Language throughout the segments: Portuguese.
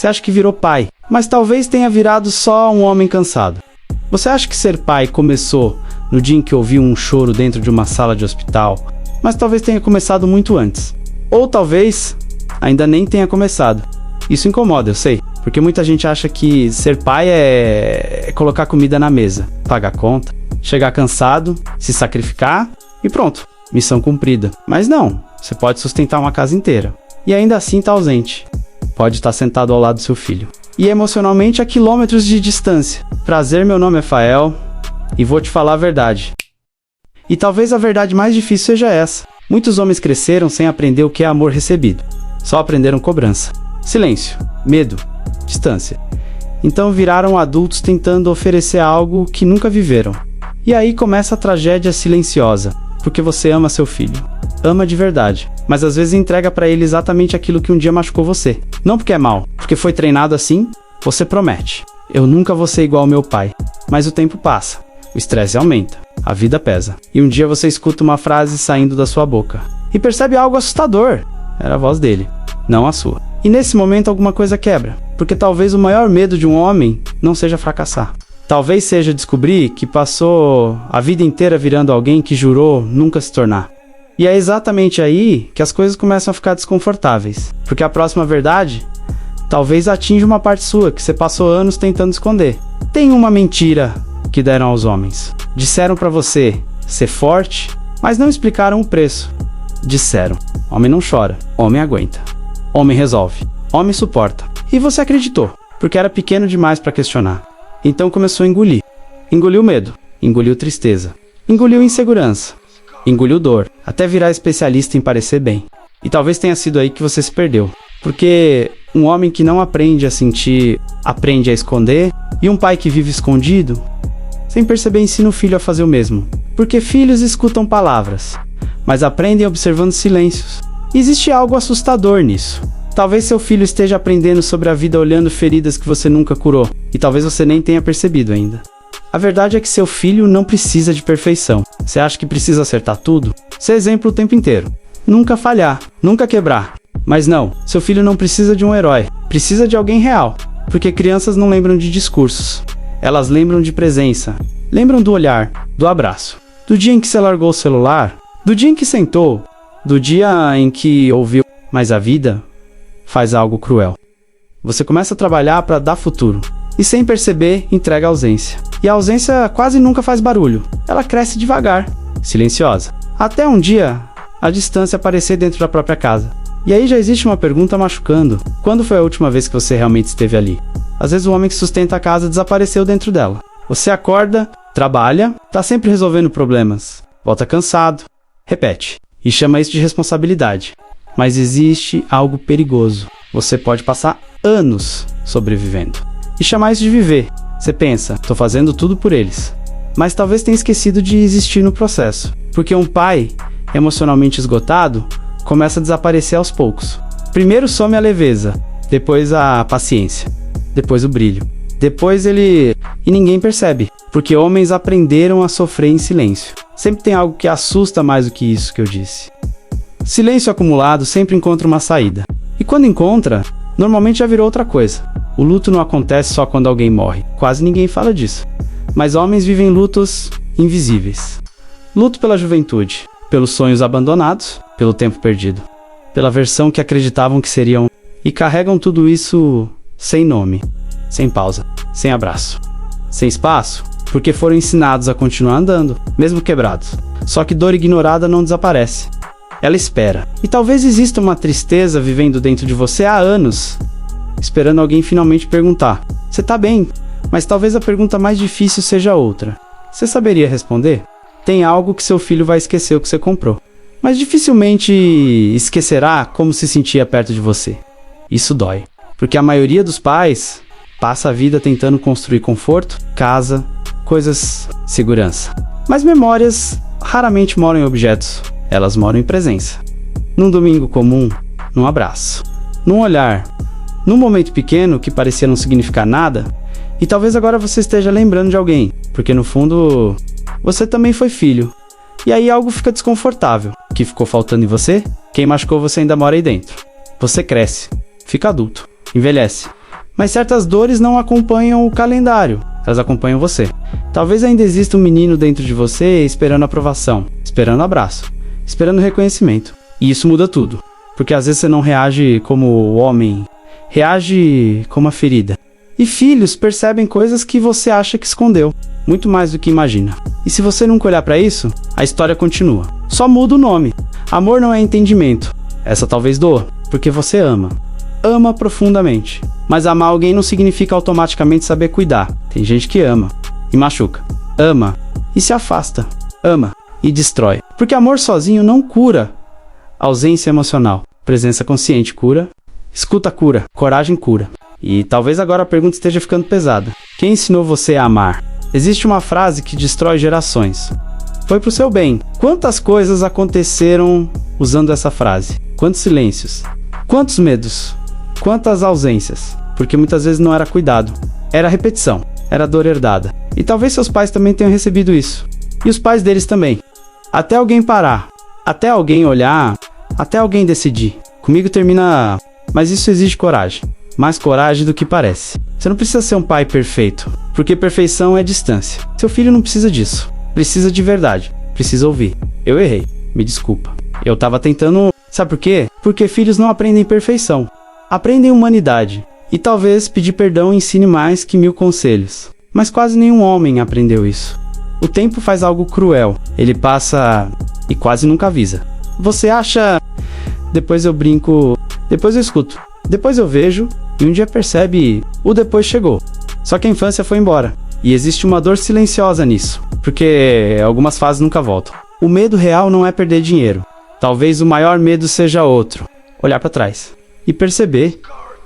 Você acha que virou pai, mas talvez tenha virado só um homem cansado. Você acha que ser pai começou no dia em que ouviu um choro dentro de uma sala de hospital, mas talvez tenha começado muito antes. Ou talvez ainda nem tenha começado. Isso incomoda, eu sei, porque muita gente acha que ser pai é colocar comida na mesa, pagar conta, chegar cansado, se sacrificar e pronto, missão cumprida. Mas não, você pode sustentar uma casa inteira e ainda assim tá ausente. Pode estar sentado ao lado do seu filho e emocionalmente a quilômetros de distância. Prazer, meu nome é Fael e vou te falar a verdade. E talvez a verdade mais difícil seja essa. Muitos homens cresceram sem aprender o que é amor recebido. Só aprenderam cobrança, silêncio, medo, distância. Então viraram adultos tentando oferecer algo que nunca viveram. E aí começa a tragédia silenciosa, porque você ama seu filho. Ama de verdade, mas às vezes entrega pra ele exatamente aquilo que um dia machucou você. Não porque é mal, porque foi treinado assim, você promete. Eu nunca vou ser igual ao meu pai. Mas o tempo passa, o estresse aumenta, a vida pesa. E um dia você escuta uma frase saindo da sua boca. E percebe algo assustador. Era a voz dele, não a sua. E nesse momento alguma coisa quebra. Porque talvez o maior medo de um homem não seja fracassar. Talvez seja descobrir que passou a vida inteira virando alguém que jurou nunca se tornar. E é exatamente aí que as coisas começam a ficar desconfortáveis. Porque a próxima verdade talvez atinja uma parte sua que você passou anos tentando esconder. Tem uma mentira que deram aos homens. Disseram pra você ser forte, mas não explicaram o preço. Disseram, homem não chora, homem aguenta. Homem resolve, homem suporta. E você acreditou, porque era pequeno demais pra questionar. Então começou a engolir. Engoliu medo, engoliu tristeza, engoliu insegurança, engoliu dor, até virar especialista em parecer bem. E talvez tenha sido aí que você se perdeu. Porque um homem que não aprende a sentir, aprende a esconder, e um pai que vive escondido, sem perceber ensina o filho a fazer o mesmo. Porque filhos escutam palavras, mas aprendem observando silêncios. E existe algo assustador nisso. Talvez seu filho esteja aprendendo sobre a vida olhando feridas que você nunca curou, e talvez você nem tenha percebido ainda. A verdade é que seu filho não precisa de perfeição. Você acha que precisa acertar tudo? Ser exemplo o tempo inteiro. Nunca falhar, nunca quebrar. Mas não, seu filho não precisa de um herói. Precisa de alguém real. Porque crianças não lembram de discursos. Elas lembram de presença. Lembram do olhar, do abraço. Do dia em que você largou o celular. Do dia em que sentou. Do dia em que ouviu. Mas a vida faz algo cruel. Você começa a trabalhar para dar futuro. E sem perceber, entrega a ausência. E a ausência quase nunca faz barulho. Ela cresce devagar, silenciosa. Até um dia, a distância aparecer dentro da própria casa. E aí já existe uma pergunta machucando. Quando foi a última vez que você realmente esteve ali? Às vezes o homem que sustenta a casa desapareceu dentro dela. Você acorda, trabalha, tá sempre resolvendo problemas. Volta cansado, repete. E chama isso de responsabilidade. Mas existe algo perigoso. Você pode passar anos sobrevivendo. E chamar isso de viver. Você pensa, tô fazendo tudo por eles. Mas talvez tenha esquecido de existir no processo. Porque um pai, emocionalmente esgotado, começa a desaparecer aos poucos. Primeiro some a leveza, depois a paciência, depois o brilho. Depois ele... E ninguém percebe. Porque homens aprenderam a sofrer em silêncio. Sempre tem algo que assusta mais do que isso que eu disse. Silêncio acumulado sempre encontra uma saída. E quando encontra, normalmente já virou outra coisa. O luto não acontece só quando alguém morre. Quase ninguém fala disso. Mas homens vivem lutos invisíveis. Luto pela juventude, pelos sonhos abandonados, pelo tempo perdido, pela versão que acreditavam que seriam. E carregam tudo isso sem nome, sem pausa, sem abraço, sem espaço, porque foram ensinados a continuar andando, mesmo quebrados. Só que dor ignorada não desaparece. Ela espera. E talvez exista uma tristeza vivendo dentro de você há anos, esperando alguém finalmente perguntar: você tá bem? Mas talvez a pergunta mais difícil seja outra. Você saberia responder? Tem algo que seu filho vai esquecer o que você comprou, mas dificilmente esquecerá como se sentia perto de você. Isso dói, porque a maioria dos pais passa a vida tentando construir conforto, casa, coisas, segurança. Mas memórias raramente moram em objetos, elas moram em presença. Num domingo comum, num abraço, num olhar, num momento pequeno que parecia não significar nada. E talvez agora você esteja lembrando de alguém, porque no fundo, você também foi filho. E aí algo fica desconfortável. O que ficou faltando em você? Quem machucou você ainda mora aí dentro. Você cresce, fica adulto, envelhece. Mas certas dores não acompanham o calendário, elas acompanham você. Talvez ainda exista um menino dentro de você esperando aprovação, esperando abraço, esperando reconhecimento. E isso muda tudo, porque às vezes você não reage como o homem, reage como a ferida. E filhos percebem coisas que você acha que escondeu, muito mais do que imagina. E se você nunca olhar para isso, a história continua. Só muda o nome. Amor não é entendimento. Essa talvez doa, porque você ama. Ama profundamente. Mas amar alguém não significa automaticamente saber cuidar. Tem gente que ama e machuca. Ama e se afasta. Ama e destrói. Porque amor sozinho não cura. Ausência emocional. Presença consciente cura. Escuta cura. Coragem cura. E talvez agora a pergunta esteja ficando pesada. Quem ensinou você a amar? Existe uma frase que destrói gerações. Foi pro seu bem. Quantas coisas aconteceram usando essa frase? Quantos silêncios? Quantos medos? Quantas ausências? Porque muitas vezes não era cuidado. Era repetição. Era dor herdada. E talvez seus pais também tenham recebido isso. E os pais deles também. Até alguém parar. Até alguém olhar. Até alguém decidir. Comigo termina... Mas isso exige coragem. Mais coragem do que parece. Você não precisa ser um pai perfeito, porque perfeição é distância. Seu filho não precisa disso. Precisa de verdade. Precisa ouvir. Eu errei. Me desculpa. Eu tava tentando... Sabe por quê? Porque filhos não aprendem perfeição. Aprendem humanidade. E talvez pedir perdão ensine mais que 1000 conselhos. Mas quase nenhum homem aprendeu isso. O tempo faz algo cruel. Ele passa e quase nunca avisa. Você acha... Depois eu brinco... Depois eu escuto. Depois eu vejo... E um dia percebe, o depois chegou. Só que a infância foi embora. E existe uma dor silenciosa nisso. Porque algumas fases nunca voltam. O medo real não é perder dinheiro. Talvez o maior medo seja outro. Olhar para trás. E perceber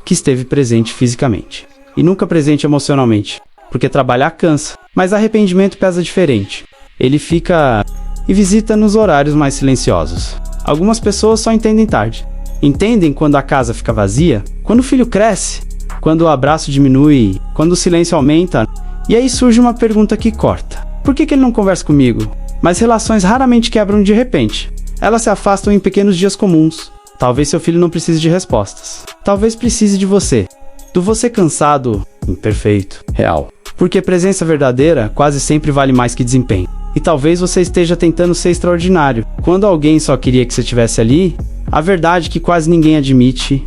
que esteve presente fisicamente. E nunca presente emocionalmente. Porque trabalhar cansa. Mas arrependimento pesa diferente. Ele fica... E visita nos horários mais silenciosos. Algumas pessoas só entendem tarde. Entendem quando a casa fica vazia, quando o filho cresce, quando o abraço diminui, quando o silêncio aumenta. E aí surge uma pergunta que corta. Por que ele não conversa comigo? Mas relações raramente quebram de repente. Elas se afastam em pequenos dias comuns. Talvez seu filho não precise de respostas. Talvez precise de você. Do você cansado, imperfeito, real. Porque presença verdadeira quase sempre vale mais que desempenho. E talvez você esteja tentando ser extraordinário. Quando alguém só queria que você estivesse ali... A verdade que quase ninguém admite.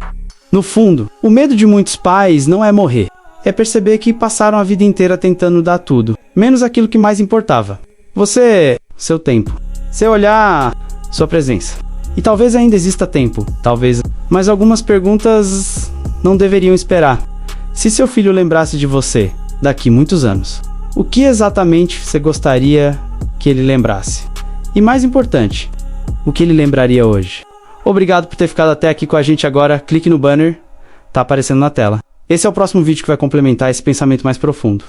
No fundo, o medo de muitos pais não é morrer. É perceber que passaram a vida inteira tentando dar tudo, menos aquilo que mais importava. Você, seu tempo. Seu olhar, sua presença. E talvez ainda exista tempo, talvez. Mas algumas perguntas não deveriam esperar. Se seu filho lembrasse de você, daqui muitos anos, o que exatamente você gostaria que ele lembrasse? E mais importante, o que ele lembraria hoje? Obrigado por ter ficado até aqui com a gente agora. Clique no banner, tá aparecendo na tela. Esse é o próximo vídeo que vai complementar esse pensamento mais profundo.